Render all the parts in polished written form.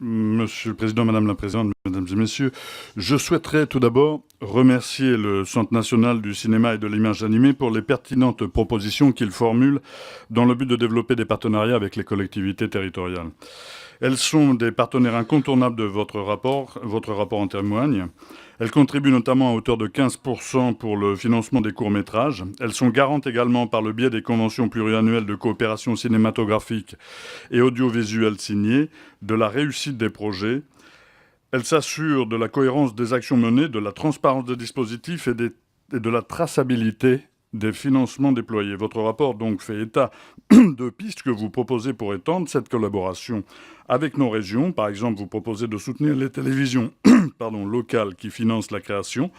Monsieur le Président, Madame la Présidente, Mesdames et Messieurs, je souhaiterais tout d'abord remercier le Centre national du cinéma et de l'image animée pour les pertinentes propositions qu'il formule dans le but de développer des partenariats avec les collectivités territoriales. Elles sont des partenaires incontournables de votre rapport en témoigne. Elles contribuent notamment à hauteur de 15% pour le financement des courts-métrages. Elles sont garantes également par le biais des conventions pluriannuelles de coopération cinématographique et audiovisuelle signées de la réussite des projets. Elles s'assurent de la cohérence des actions menées, de la transparence des dispositifs et de la traçabilité des financements déployés. Votre rapport donc fait état de pistes que vous proposez pour étendre cette collaboration avec nos régions. Par exemple, vous proposez de soutenir les télévisions locales qui financent la création.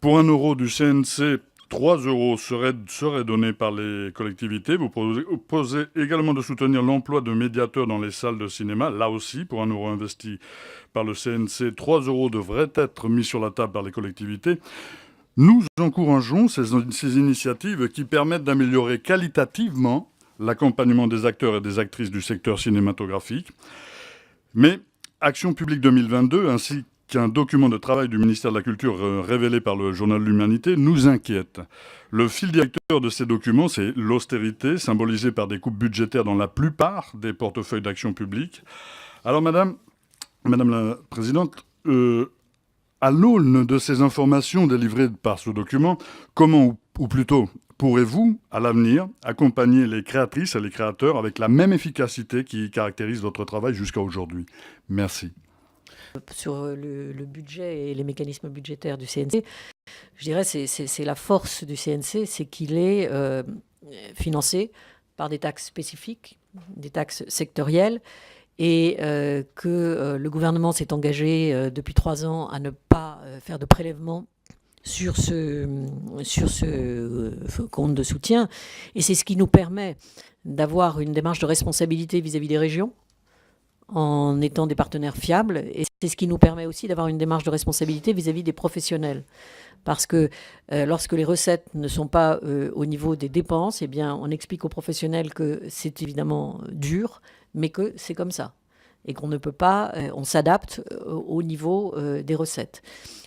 Pour 1 euro du CNC, 3 euros seraient donnés par les collectivités. Vous proposez également de soutenir l'emploi de médiateurs dans les salles de cinéma. Là aussi, pour 1 euro investi par le CNC, 3 euros devraient être mis sur la table par les collectivités. Nous encourageons ces initiatives qui permettent d'améliorer qualitativement l'accompagnement des acteurs et des actrices du secteur cinématographique. Mais Action publique 2022, ainsi qu'un document de travail du ministère de la Culture révélé par le journal de l'Humanité, nous inquiète. Le fil directeur de ces documents, c'est l'austérité, symbolisée par des coupes budgétaires dans la plupart des portefeuilles d'action publique. Alors, Madame la Présidente, à l'aune de ces informations délivrées par ce document, comment, ou plutôt, pourrez-vous, à l'avenir, accompagner les créatrices et les créateurs avec la même efficacité qui caractérise votre travail jusqu'à aujourd'hui? Merci. Sur le budget et les mécanismes budgétaires du CNC, je dirais que c'est la force du CNC, c'est qu'il est financé par des taxes spécifiques, des taxes sectorielles, et que le gouvernement s'est engagé depuis 3 ans à ne pas faire de prélèvement sur ce compte de soutien. Et c'est ce qui nous permet d'avoir une démarche de responsabilité vis-à-vis des régions, en étant des partenaires fiables. Et c'est ce qui nous permet aussi d'avoir une démarche de responsabilité vis-à-vis des professionnels. Parce que lorsque les recettes ne sont pas au niveau des dépenses, eh bien, on explique aux professionnels que c'est évidemment dur, mais que c'est comme ça. Et qu'on ne peut pas, on s'adapte au niveau des recettes.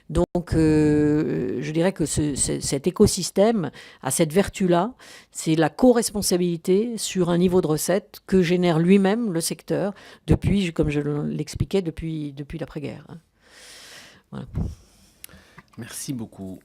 Donc, je dirais que cet écosystème a cette vertu-là, c'est la co-responsabilité sur un niveau de recettes que génère lui-même le secteur depuis, comme je l'expliquais, depuis l'après-guerre. Voilà. Merci beaucoup.